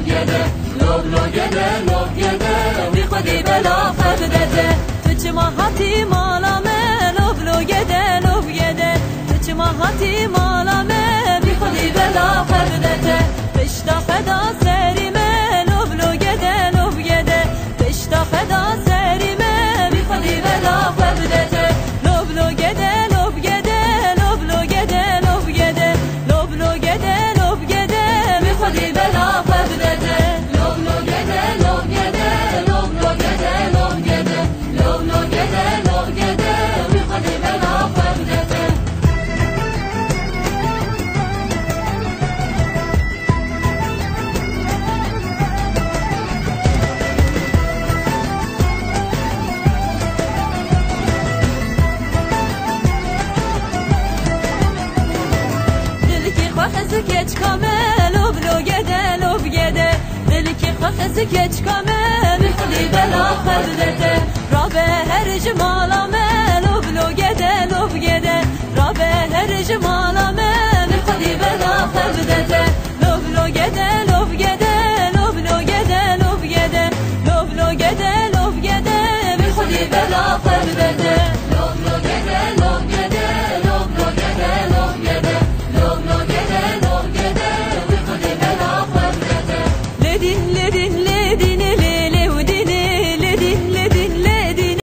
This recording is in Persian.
گده لو گده لو گده بی خودی بلا خبدته تو چه ماهاتی مالامه لو گده لو گده تو چه ماهاتی مالامه بی خودی بلا خبدته پشتا خدا سریمه لو گده لو گده پشتا خدا سریمه بی خودی بلا خبدته لو گده لو گده لو گده لو گده لو گده لو گده بی خودی بلا خبدته لو گده لو گده لو گده لو گده لو گده لو گده بی خودی بلا خبدته سکچ کامل لو گده لو گده دلی که خواه سکچ کامل بی خودی بلا خبدته را به هر جمالامه لو گده لو گده را به هر جمالامه بی خودی بلا خبدته لو گده لو گده لو گده لو گده لو گده لو گده بی خودی بلا خبدته لو گده لو گده لو گده لو گده لو گده لو گده بی خودی بلا خبدته